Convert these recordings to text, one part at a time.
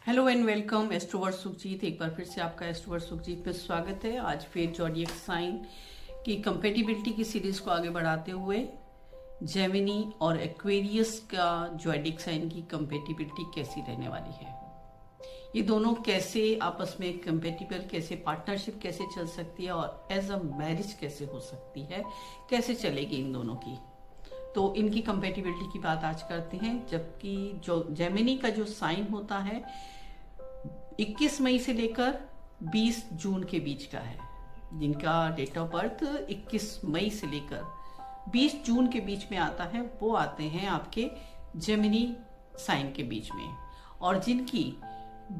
Hello and welcome Astrovert Sukhjeet. एक बार फिर से आपका एस्ट्रोवर्ट सुखजीत पे स्वागत है। आज फिर जॉडियक साइन की कंपेटिबिलिटी की सीरीज को आगे बढ़ाते हुए जेमिनी और एक्वेरियस का जॉडियक साइन की कंपेटिबिलिटी कैसी रहने वाली है, ये दोनों कैसे आपस में कंपेटिबल, कैसे पार्टनरशिप कैसे चल सकती है और एज अ मैरिज कैसे हो सकती है, कैसे चलेगी इन दोनों की। तो इनकी कंपेटिबिलिटी की बात आज करते हैं। जबकि जो जेमिनी का जो साइन होता है 21 मई से लेकर 20 जून के बीच का है, जिनका डेट ऑफ बर्थ 21 मई से लेकर 20 जून के बीच में आता है, वो आते हैं आपके जेमिनी साइन के बीच में। और जिनकी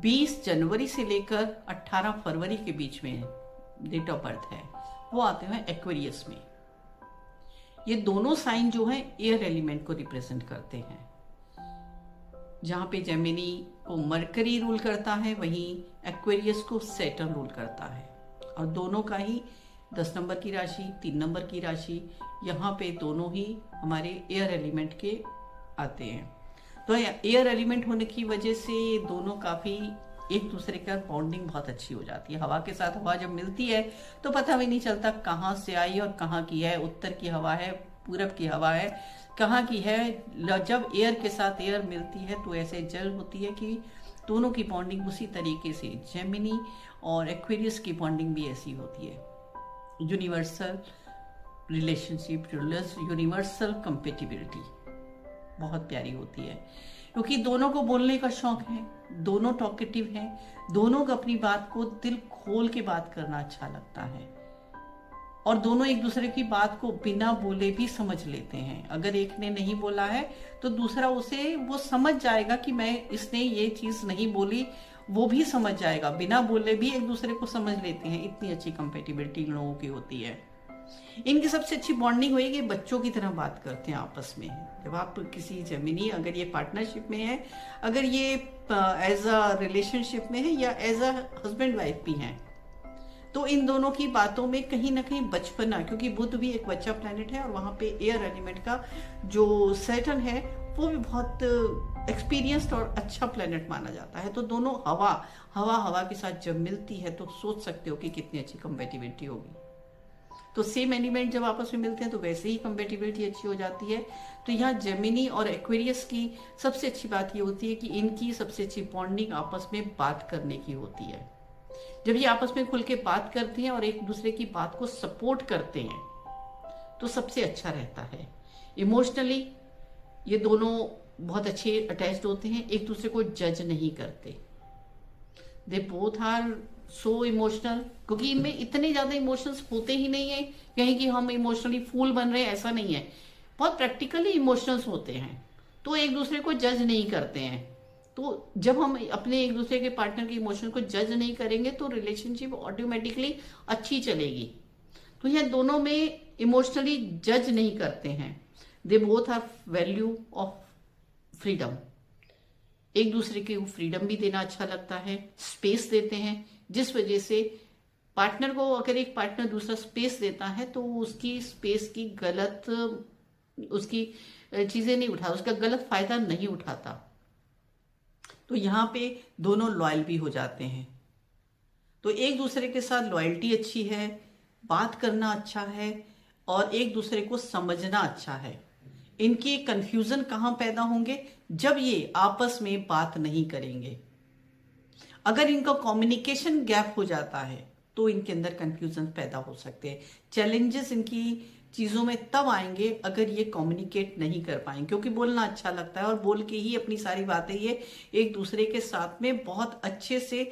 20 जनवरी से लेकर 18 फरवरी के बीच में डेट ऑफ बर्थ है, वो आते हैं एक्वेरियस में। ये दोनों साइन जो हैं एयर एलिमेंट को रिप्रेजेंट करते हैं। जहां पे जेमिनी को मरकरी रूल करता है, वहीं एक्वेरियस को सैटर्न रूल करता है। और दोनों का ही 10 नंबर की राशि, 3 नंबर की राशि, यहाँ पे दोनों ही हमारे एयर एलिमेंट के आते हैं। तो एयर एलिमेंट होने की वजह से ये दोनों काफी एक दूसरे का बॉन्डिंग बहुत अच्छी हो जाती है। हवा के साथ हवा जब मिलती है तो पता भी नहीं चलता कहाँ से आई और कहाँ की है, उत्तर की हवा है, पूरब की हवा है, कहाँ की है। जब एयर के साथ एयर मिलती है तो ऐसे जल होती है कि दोनों की बॉन्डिंग उसी तरीके से जेमिनी और एक्वेरियस की बॉन्डिंग भी ऐसी होती है। यूनिवर्सल रिलेशनशिप, यूनिवर्सल कंपेटिबिलिटी बहुत प्यारी होती है, क्योंकि दोनों को बोलने का शौक है, दोनों टॉकेटिव हैं, दोनों को अपनी बात को दिल खोल के बात करना अच्छा लगता है और दोनों एक दूसरे की बात को बिना बोले भी समझ लेते हैं। अगर एक ने नहीं बोला है तो दूसरा उसे वो समझ जाएगा कि मैं इसने ये चीज नहीं बोली, वो भी समझ जाएगा, बिना बोले भी एक दूसरे को समझ लेते हैं। इतनी अच्छी कंपेटिबिलिटी इन लोगों की होती है। इनकी सबसे अच्छी बॉन्डिंग होगी, बच्चों की तरह बात करते हैं आपस में। जब आप किसी जेमिनी, अगर ये पार्टनरशिप में है, अगर ये एज अ रिलेशनशिप में है या एज अ हस्बैंड वाइफ भी हैं, तो इन दोनों की बातों में कहीं ना कहीं बचपना, क्योंकि बुध भी एक बच्चा प्लैनेट है और वहां पे एयर एलिमेंट का जो सैटर्न है वो भी बहुत एक्सपीरियंस्ड और अच्छा प्लैनेट माना जाता है। तो दोनों हवा के साथ जब मिलती है तो सोच सकते हो कि कितनी अच्छी कंपेटिबिलिटी होगी। तो सेम एलिमेंट जब आपस में मिलते हैं तो वैसे ही कंपेटिबिलिटी अच्छी हो जाती है। तो यहाँ जेमिनी और एक्वेरियस की सबसे अच्छी बात ये होती है कि इनकी सबसे अच्छी बॉन्डिंग आपस में बात करने की होती है। जब ये आपस में खुल के बात करते हैं और एक दूसरे की बात को सपोर्ट करते हैं तो सबसे अच्छा रहता है। इमोशनली ये दोनों बहुत अच्छे अटैच्ड होते हैं, एक दूसरे को जज नहीं करते। They both are so emotional, क्योंकि इनमें इतने ज्यादा इमोशंस होते ही नहीं है कहीं कि हम इमोशनली फूल बन रहे हैं, ऐसा नहीं है। बहुत प्रैक्टिकली इमोशंस होते हैं, तो एक दूसरे को जज नहीं करते हैं। तो जब हम अपने एक दूसरे के पार्टनर के इमोशन को जज नहीं करेंगे तो रिलेशनशिप ऑटोमेटिकली अच्छी चलेगी। तो यह दोनों में इमोशनली जज नहीं करते हैं। They both are value of freedom, एक दूसरे को फ्रीडम भी देना अच्छा लगता है, स्पेस देते हैं, जिस वजह से पार्टनर को, अगर एक पार्टनर दूसरा स्पेस देता है तो उसकी स्पेस की गलत, उसकी चीजें नहीं उठाता, उसका गलत फायदा नहीं उठाता। तो यहाँ पे दोनों लॉयल भी हो जाते हैं। तो एक दूसरे के साथ लॉयल्टी अच्छी है, बात करना अच्छा है और एक दूसरे को समझना अच्छा है। इनके कंफ्यूजन कहाँ पैदा होंगे? जब ये आपस में बात नहीं करेंगे। अगर इनका कम्युनिकेशन गैप हो जाता है तो इनके अंदर कंफ्यूजन पैदा हो सकते हैं। चैलेंजेस इनकी चीजों में तब आएंगे अगर ये कम्युनिकेट नहीं कर पाएंगे, क्योंकि बोलना अच्छा लगता है और बोल के ही अपनी सारी बातें ये एक दूसरे के साथ में बहुत अच्छे से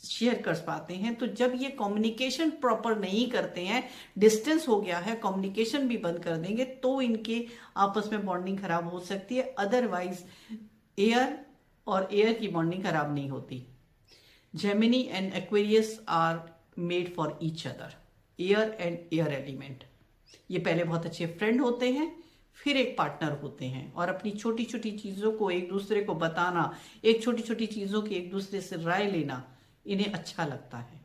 शेयर कर पाते हैं। तो जब ये कम्युनिकेशन प्रॉपर नहीं करते हैं, डिस्टेंस हो गया है, कम्युनिकेशन भी बंद कर देंगे, तो इनके आपस में बॉन्डिंग खराब हो सकती है। अदरवाइज एयर और एयर की बॉन्डिंग खराब नहीं होती। Gemini and Aquarius are made for each other, air and air element. ये पहले बहुत अच्छे फ्रेंड होते हैं, फिर एक पार्टनर होते हैं और अपनी छोटी छोटी चीजों को एक दूसरे को बताना, एक छोटी छोटी चीजों की एक दूसरे से राय लेना इन्हें अच्छा लगता है।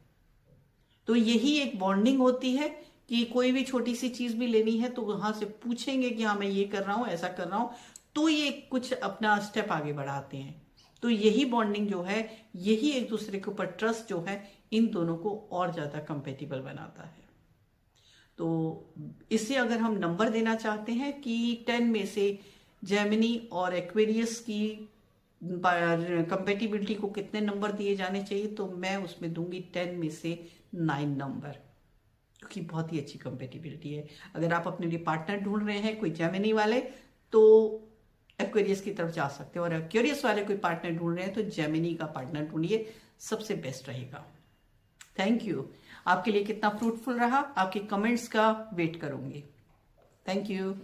तो यही एक बॉन्डिंग होती है कि कोई भी छोटी सी चीज भी लेनी है तो वहां से पूछेंगे कि हाँ मैं ये कर रहा हूं, ऐसा कर रहा हूं, तो ये कुछ अपना स्टेप आगे बढ़ाते हैं। तो यही बॉन्डिंग जो है, यही एक दूसरे के ऊपर ट्रस्ट जो है, इन दोनों को और ज़्यादा कंपेटिबल बनाता है। तो इससे अगर हम नंबर देना चाहते हैं कि 10 में से जेमिनी और एक्वेरियस की कंपेटिबिलिटी को कितने नंबर दिए जाने चाहिए, तो मैं उसमें दूंगी 10 में से 9 नंबर, क्योंकि बहुत ही अच्छी कंपेटिबिलिटी है। अगर आप अपने लिए पार्टनर ढूंढ रहे हैं कोई जेमिनी वाले, तो एक्वेरियस की तरफ जा सकते हैं, और एक्वेरियस वाले कोई पार्टनर ढूंढ रहे हैं तो जेमिनी का पार्टनर ढूंढिए, सबसे बेस्ट रहेगा। Thank you. आपके लिए कितना फ्रूटफुल रहा, आपके कमेंट्स का वेट करूंगी। Thank you.